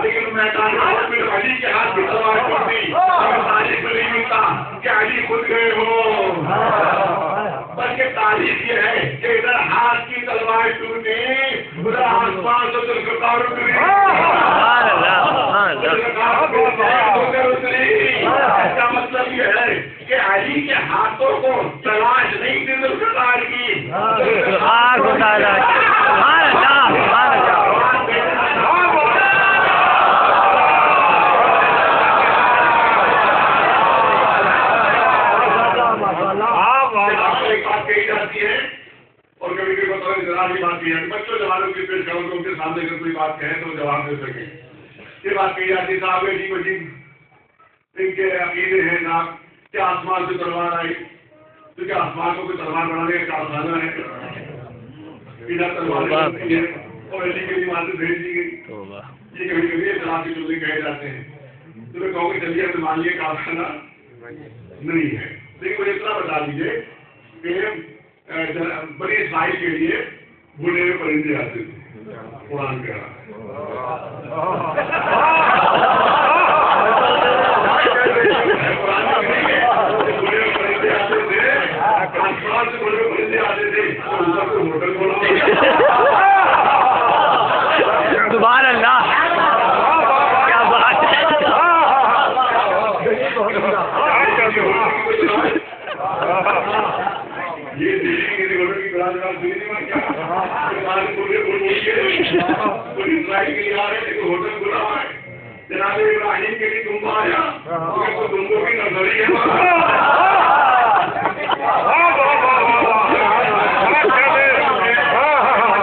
لیکن میدان میں علی کے ہاتھ کی تلوار ٹوٹ گئی. تاریخ میں نہیں ملتا کہ علی خود گئے ہو. تاریخ یہ ہے کہ ادھر ہاتھ کی تلوار ٹوٹی ادھر آسمان سے ذوالفقار اتری اس کا مطلب یہ ہے کہ علی کے ہاتھوں کو تلاش نہیں تھی ذوالفقار کی اور کبھی کبھی بتا ذرا بھی بات کی ہے بچوں جوانوں کی پیش کرو تو ان کے سامنے اگر کوئی بات کہے تو جواب دے سکیں یہ بات کہی جاتی صاحب جی مجید ان کے عقیدے ہیں جناب کیا آسمان سے تلوار آئی تو کیا آسمان کو کوئی تلوار بنانے کا کارخانہ ہے ادھر تلوار بنتی ہے اور علی کے لیے سے بھیج دی گئی یہ کبھی کبھی اختلاف کے چلے کہے جاتے ہیں تو میں کہوں گی چلیے ہمیں مان لیے کارخانہ نہیں ہے لیکن مجھے اتنا بتا دیجیے کہ بڑی اسرائیل کے لیے بھولے ہوئے پرندے آتے تھے قرآن کہہ رہا بھولے ہوئے پرندے آتے تھے آسمان سے بھولے ہوئے پرندے آتے تھے ہوٹل کھولا سبحان اللہ کیا بات ہے یہ دلی کی ریورٹ کی برادران دلی میں کیا اسرائیل کے لیے آ رہے تھے کہ ہوٹل کھلا ہوا ہے جناب ابراہیم کے لیے دمبا آیا تو دمبوں کی نظری ہے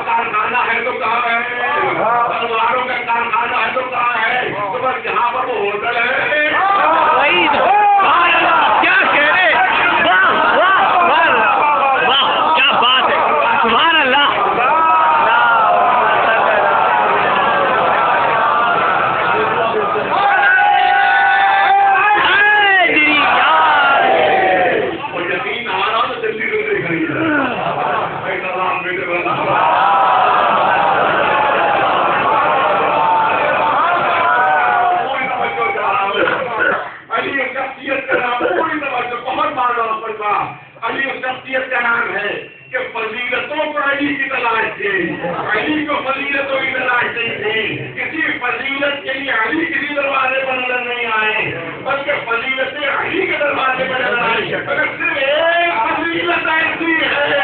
کارخانہ ہے تو کہاں ہے تلواروں کا کارخانہ ہے تو کہاں ہے تو بس جہاں پر وہ ہوٹل ہے علی اس شخصیت کا نام ہے کہ فضیلتوں کو علی کی تلاش تھی علی کو فضیلتوں کی تلاش نہیں تھی کسی فضیلت کے لیے علی کسی دروازے پر نظر نہیں آئے بلکہ فضیلتیں علی کے دروازے پر نظر آئی اگر صرف ایک فضیلت ایسی ہے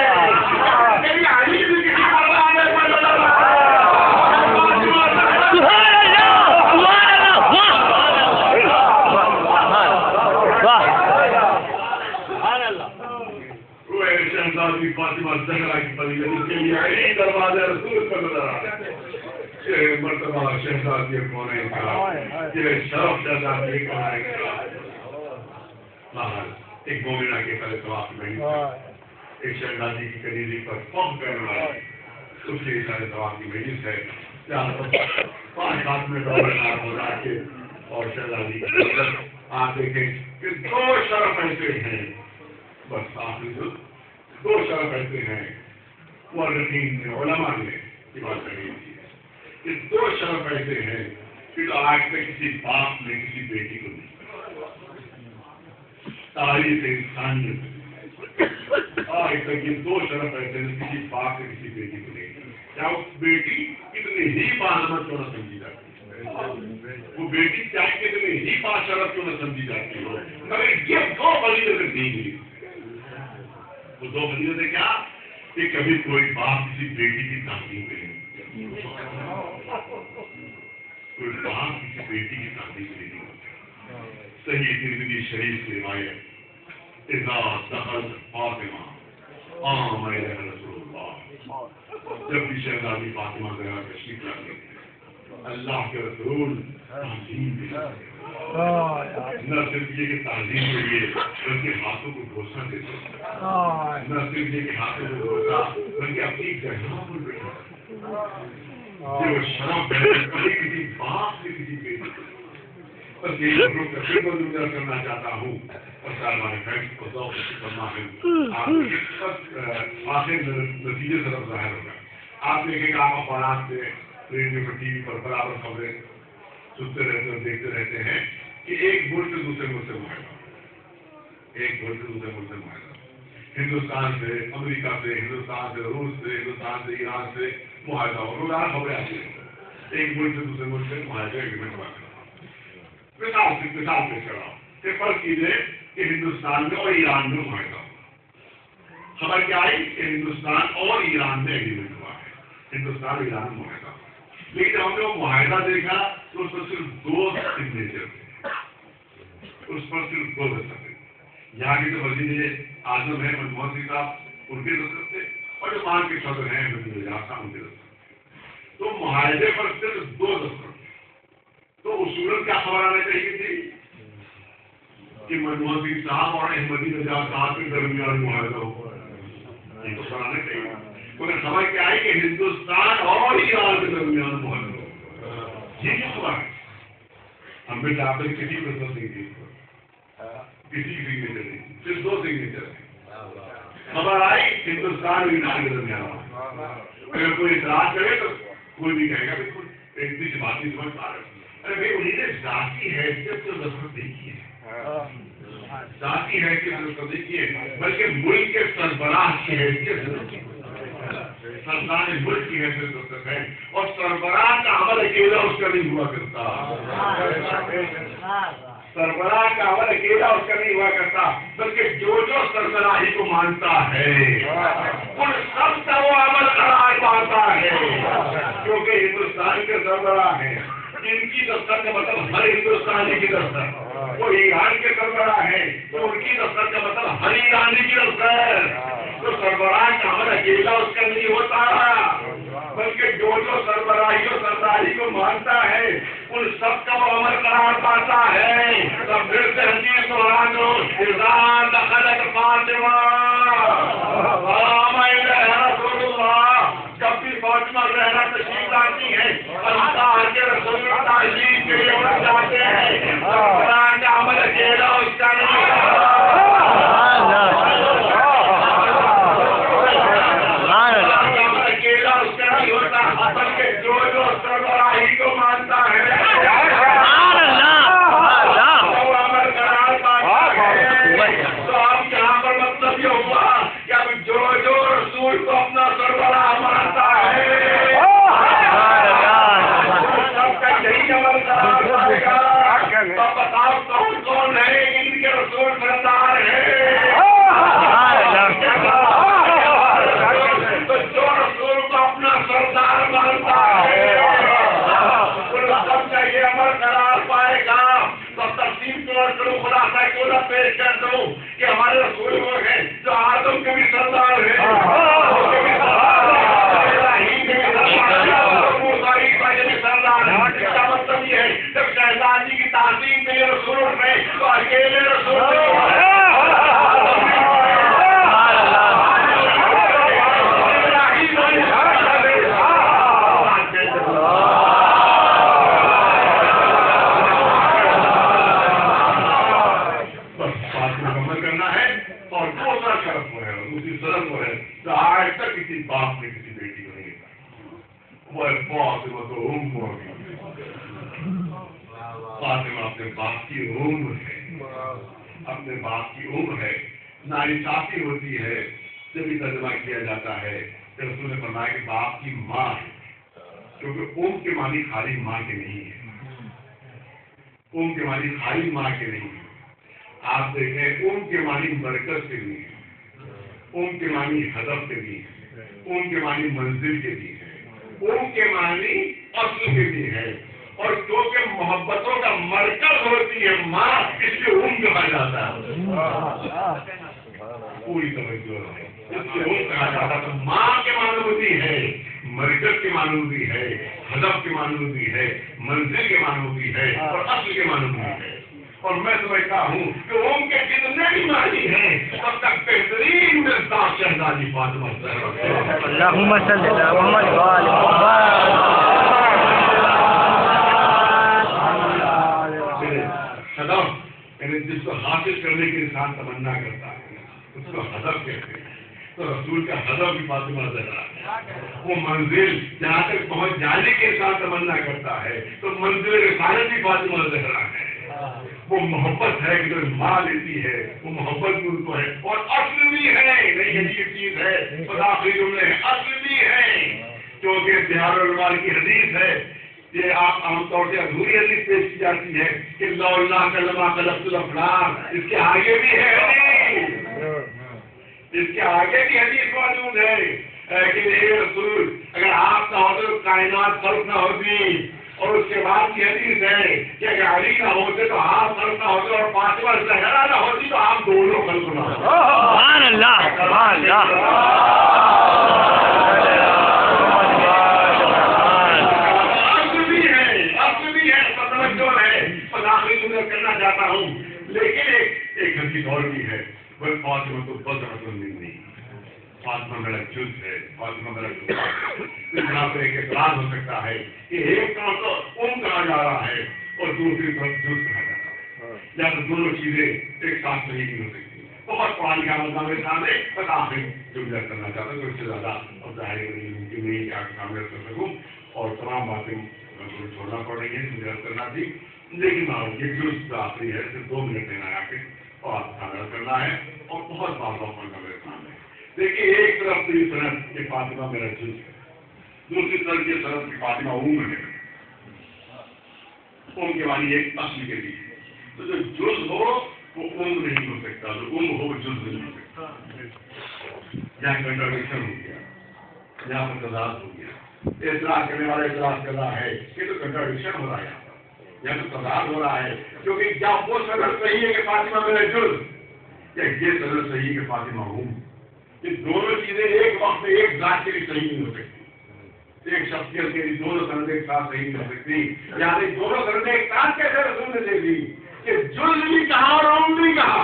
کہ علی بھی کسی دروازے پر نظر آئے فاطمہ زہرا کی فضیلت اس کے لیے علی دروازہ رسول پر نظر آ یہ مرتبہ شہزادی کونین کا یہ شرف شہزادی کونین کا ایک مومنہ کے پہلے طواف میں ایک شہزادی کی کنیزی پر فخر کرنے والا اس کے سارے طواف کی مجلس ہے جہاں پر 5 ہاتھ میں ڈالر نار ہو رہا کے اور شہزادی کی آپ دیکھیں کہ 2 شرف ایسے ہیں بس آپ نے 2 شرف ایسے ہیں مورخین نے علماء نے یہ بات کہی تھی کہ 2 شرف ایسے ہیں کہ آج تک کسی باپ نے کسی بیٹی کو نہیں تاریخ انسانیت آج تک یہ 2 شرف ایسے ہیں کسی باپ نے کسی بیٹی کو نہیں کیا وہ بیٹی کتنی ہی باعظمت کیوں نہ سمجھی جاتی ہے وہ بیٹی چاہے کتنی ہی باشرف کیوں نہ سمجھی جاتی ہو مگر یہ 2 فضیلتیں نہیں ملی وہ 2 فضیلتیں کیا کہ کبھی کوئی باپ کسی بیٹی کی تعظیم نہیں کوئی باپ کسی بیٹی کی تعظیم نہیں ہوتا صحیح ترمذی شریف کی روایت اذا دخل فاطمہ آمن رسول اللہ جب بھی شہزادی فاطمہ زہرا تشریف لاتے اللہ کے رسول تعظیم نہ صرف یہ کہ تعظیم کے لیے بلکہ ہاتھوں کو بوسہ دیتے نہ صرف یہ کہ ہاتھوں کو بوسہ بلکہ اپنی گہنوں پر بیٹھا جو شرف ہے کبھی کسی باپ سے کسی بیٹی بس یہی لوگوں کا پھر منظور کرنا چاہتا ہوں اور سالمان فیض کو ذوق سے کرنا ہے آخر نتیجے طرف ظاہر ہوگا آپ دیکھیں گے آپ اخبارات سے ریڈیو پر ٹی وی پر برابر خبریں سنتے رہتے اور دیکھتے رہتے ہیں کہ ایک ملک دوسرے ملک سے معاہدہ ایک ملک دوسرے ملک سے معاہدہ ہندوستان سے، امریکہ سے، ہندوستان سے روس سے، ہندوستان سے ایران سے معاہدہ ہو، روزانہ خبریں آتی ہیں، ایک ملک سے دوسرے ملک سے معاہدے ایگریمنٹ ہوا کرا۔ مثال پیش کر رہا ہوں کہ فرض کیجیے کہ ہندوستان میں اور ایران میں معاہدہ ہوا، خبر کیا آئی کہ ہندوستان اور ایران میں ایگریمنٹ ہوا ہے، ہندوستان اور ایران میں معاہدہ ہوا، لیکن ہم نے وہ معاہدہ دیکھا تو اس پر صرف 2 سگنیچر تھے، اس پر صرف 2 دستخط، یہاں کے جو وزیر اعظم ہیں منموہن سنگھ صاحب ان کے دستخط تھے، اور جو وہاں کے صدر ہیں نجیب صاحب ان کے دستخط، تو معاہدے پر صرف 2 دستخط، تو اصولاً کیا خبر آنا چاہیے تھی کہ منموہن سنگھ صاحب اور احمدی نژاد صاحب کے درمیان معاہدہ ہو، یہ تو بنانا چاہیے، مگر خبر کیا ہے کہ ہندوستان اور ایران کے درمیان معاہدہ ہو، یہ کیا خبر ہے؟ ہم نے آپ نے کسی کو نہیں دی، کسی کی سگنیچر نہیں، صرف 2 سگنیچر ہیں، خبر آئی ہندوستان اور ایران کے درمیان، اگر کوئی اعتراض کرے تو کوئی بھی کہے گا بالکل اتنی سی بات نہیں سمجھ پا رہے، ارے بھائی انہیں نے ذاتی حیثیت سے دستخط نہیں کیے، ذاتی حیثیت سے دستخط نہیں کیے، بلکہ ملک کے سربراہ کی حیثیت سے سرکار ملک کی حیثیت سے دستخط ہے، اور سربراہ کا عمل اکیلا اس کا نہیں ہوا کرتا، سربراہ کا عمل اکیلا اس کا نہیں ہوا کرتا، بلکہ جو سربراہی کو مانتا ہے ان سب کا وہ عمل قرار پاتا ہے، کیونکہ ہندوستان کے سربراہ ہیں، ان کی دستخط کا مطلب ہر ہندوستانی کی دستخط، وہ ایران کے سربراہ ہیں تو ان کی دستخط کا مطلب ہر ایرانی کی دستخط، تو سربراہ کا عمل اکیلا اس کا نہیں ہوتا، بلکہ جو سربراہی اور سرداری کو مانتا ہے ان سب کا وہ عمل قرار پاتا ہے۔ تب پھر سے حدیث سنا دو، اذا دخلت فاطمہ رسول اللہ، جب بھی فاطمہ زہرا تشریف لاتی ہے اللہ کے رسول تعظیم کے لیے اٹھ جاتے ہیں، سربراہ کا عمل اکیلا اس کا نہیں ہوتا، بلکہ جو سربراہی کو مانتا ہے وہ عمل قرار پاتا ہے۔ تو اب یہاں پر مطلب یہ ہوا کہ اب جو رسول کو اپنا سربراہ مانتا ہے سب کا یہی عمل قرار پائے گا۔ تو بتاؤ کون ہے ان کے رسول سردار ہے؟ تو جو رسول کو اپنا سردار مانتا ہے سب کا یہ عمل قرار پائے گا۔ تو تقسیم طور کروں، خلاصہ کیوں نہ پیش کر دوں کہ ہمارے رسول وہ ہیں جو آدم کے بھی سردار ہیں، اس کا مطلب یہ ہے جب شہزادی کی تعظیم کے لیے رسول میں تو اکیلے رسول آج تک کسی باپ نے کسی بیٹی کو نہیں کہا فاطمہ تو فاطمہ اپنے باپ کی عمر ہے، اپنے باپ کی عمر ہے، ناانصافی ہوتی ہے جب بھی ترجمہ کیا جاتا ہے کہ رسول نے فرمایا کہ باپ کی ماں ہے، کیونکہ کے معنی خالی ماں کے نہیں ہے، کے معنی خالی ماں کے نہیں ہے، آپ دیکھیں کے معنی مرکز کے نہیں ہے، کے معنی ہدف کے بھی ہے، کے معنی منزل کے بھی ہے، کے معنی اصل کے بھی ہے، اور کیونکہ محبتوں کا مرکز ہوتی ہے ماں، اس لیے کہا جاتا ہے، پوری توجہ ہے، اس لیے کہا جاتا ہے۔ تو ماں کے معنی ہوتی ہے، مرکز کے معنی ہوتی ہے، ہدف کے معنی ہوتی ہے، منزل کے معنی ہوتی ہے، اور اصل کے معنی ہوتی ہے۔ اور میں سمجھتا ہوں کہ کے جتنے بھی معنی ہیں سب تک بہترین ملتا شہزادی فاطمہ زہرا۔ اللہم صلی علی محمد و آل ہدف یعنی جس کو حاصل کرنے کے انسان تمنا کرتا ہے اس کو ہدف کہتے ہیں، تو رسول کا ہدف بھی فاطمہ زہرا ہے، وہ منزل جہاں تک پہنچ جانے کے انسان تمنا کرتا ہے تو منزل رسالت بھی فاطمہ زہرا ہے۔ وہ محبت ہے کہ جو ماں لیتی ہے وہ محبت بھی ان کو ہے اور اصل بھی ہے. نہیں عجیب چیز ہے اور آخری جملے ہیں اصل بھی ہے کیونکہ بہار الرحمان کی حدیث ہے. یہ آپ عام طور سے ادھوری حدیث پیش کی جاتی ہے کہ لا اللہ کلمہ خلقت الافلاق. اس کے آگے بھی ہے حدیث, اس کے آگے بھی حدیث موجود ہے کہ اے رسول اگر آپ نہ ہوتے تو کائنات خلق نہ ہوتی. اور اس کے بعد کی حدیث ہے کہ اگر علی نہ ہوتے تو آپ خلق نہ ہوتے اور فاطمہ زہرا نہ ہوتی تو آپ دونوں خلق نہ ہوتے. سبحان اللہ سبحان اللہ. کرنا چاہتا ہوں لیکن ایک حدیث اور بھی ہے وہ فاطمہ تو بذرۃ منی. فاطمہ میرا جز ہے, فاطمہ میرا جز ہے. یہاں پہ ایک اعتراض ہو سکتا ہے کہ ایک طرف تو کہا جا رہا ہے اور دوسری طرف جز کہا جا رہا ہے, یا تو دونوں چیزیں ایک ساتھ صحیح نہیں ہو سکتی. بہت پرانی کا مطلب میرے سامنے بس آخری جملہ کرنا چاہتا ہوں, اس سے زیادہ اب ظاہر نہیں ممکن نہیں کہ آپ کے سامنے کر سکوں اور تمام باتیں چھوڑنا پڑ رہی ہیں, مجھے کرنا تھی. لیکن یہ جز آخری ہے, صرف 2 منٹ لینا ہے آ کے اور آپ کرنا ہے اور بہت بات کا میرے سامنے. دیکھیے ایک طرف تو یہ صنعت کہ فاطمہ میرا جز ہے, دوسری طرف یہ صنعت کہ فاطمہ ہے. کے والی ایک اصل کے لیے تو جو جز ہو وہ نہیں ہو سکتا, جو ہو وہ جز نہیں ہو سکتا. یہاں کنٹراڈکشن ہو گیا, یہاں پر تضاد ہو گیا. اعتراض کرنے والا اعتراض کر رہا ہے کہ تو کنٹراڈکشن ہو رہا ہے, یہاں تو تضاد ہو رہا ہے. کیونکہ کیا وہ صنعت صحیح ہے کہ فاطمہ میرا جز, یا یہ صنعت صحیح ہے کہ فاطمہ ہوں. یہ دونوں چیزیں ایک وقت میں ایک ذات کے لیے صحیح نہیں ہو سکتی. ایک شخصیت کے لیے دونوں سندیں ایک ساتھ صحیح نہیں ہو سکتی. یعنی دونوں سندیں ایک ساتھ کیسے رسول نے دے دی کہ جز بھی کہا اور عم بھی کہا.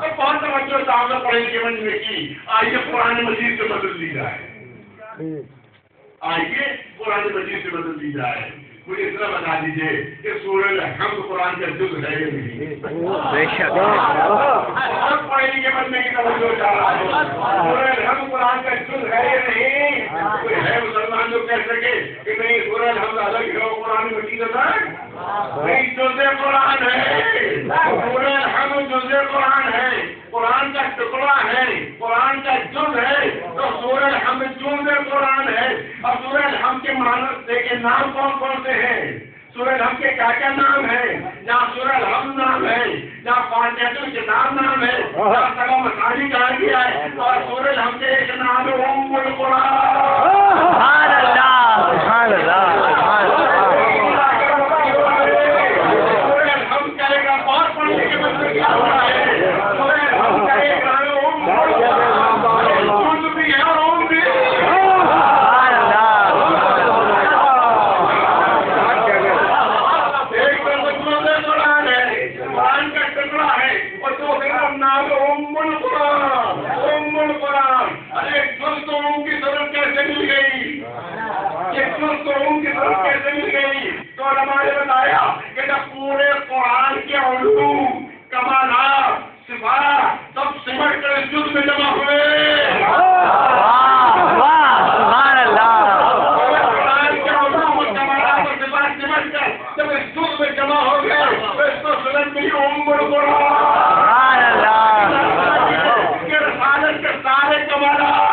تو بہت توجہ صاحب پڑھنے کے منزل کی. آئیے قرآن مجید سے بدل دی جائے, آئیے قرآن مجید سے بدل دی جائے. مجھے اس طرح بتا دیجیے کہ سورہ الحمد قرآن کا جز ہے یا نہیں. بے شک پڑھنے کے بننے کی توجہ چاہ رہا ہے. سورہ الحمد قرآن کا جز ہے یا نہیں. کوئی ہے مسلمان جو کہہ سکے کہ نہیں سورہ الحمد الگ ہے قرآن مجید الگ نہیں. جز قرآن ہے, سورہ الحمد جز قرآن ہے, قرآن کا ٹکڑا ہے, قرآن کا جز ہے. تو سورہ الحمد جز قرآن ہے. اور سورہ الحمد کے معنی کے نام کون کون سے ہیں, سورہ الحمد کے کیا کیا نام ہے, جہاں سورہ الحمد نام ہے, جہاں فاتحۃ الکتاب نام ہے, جہاں سبع مثانی کہا گیا ہے. اور سورہ الحمد کے ایک نام ہے ام القرآن. سبحان اللہ سبحان اللہ سبحان اللہ. سورہ الحمد کا ایک اور پڑھنے کے مطلب کیا ہو رہا ہے, سورہ الحمد کا ایک نام ہے ام القرآن. بھی ہے اور ام بھی تو علماء نے بتایا کہ جب پورے قرآن کے علوم کمالات صفات سب سمٹ کر اس جز میں جمع ہوئے. سبحان اللہ. قرآن کے علوم اور کمالات اور صفات سمٹ کر جب اس جز میں جمع ہو گئے تو اس کو سنت بھی ام القرآن. سبحان اللہ. کہ رسالت کے سارے کمالات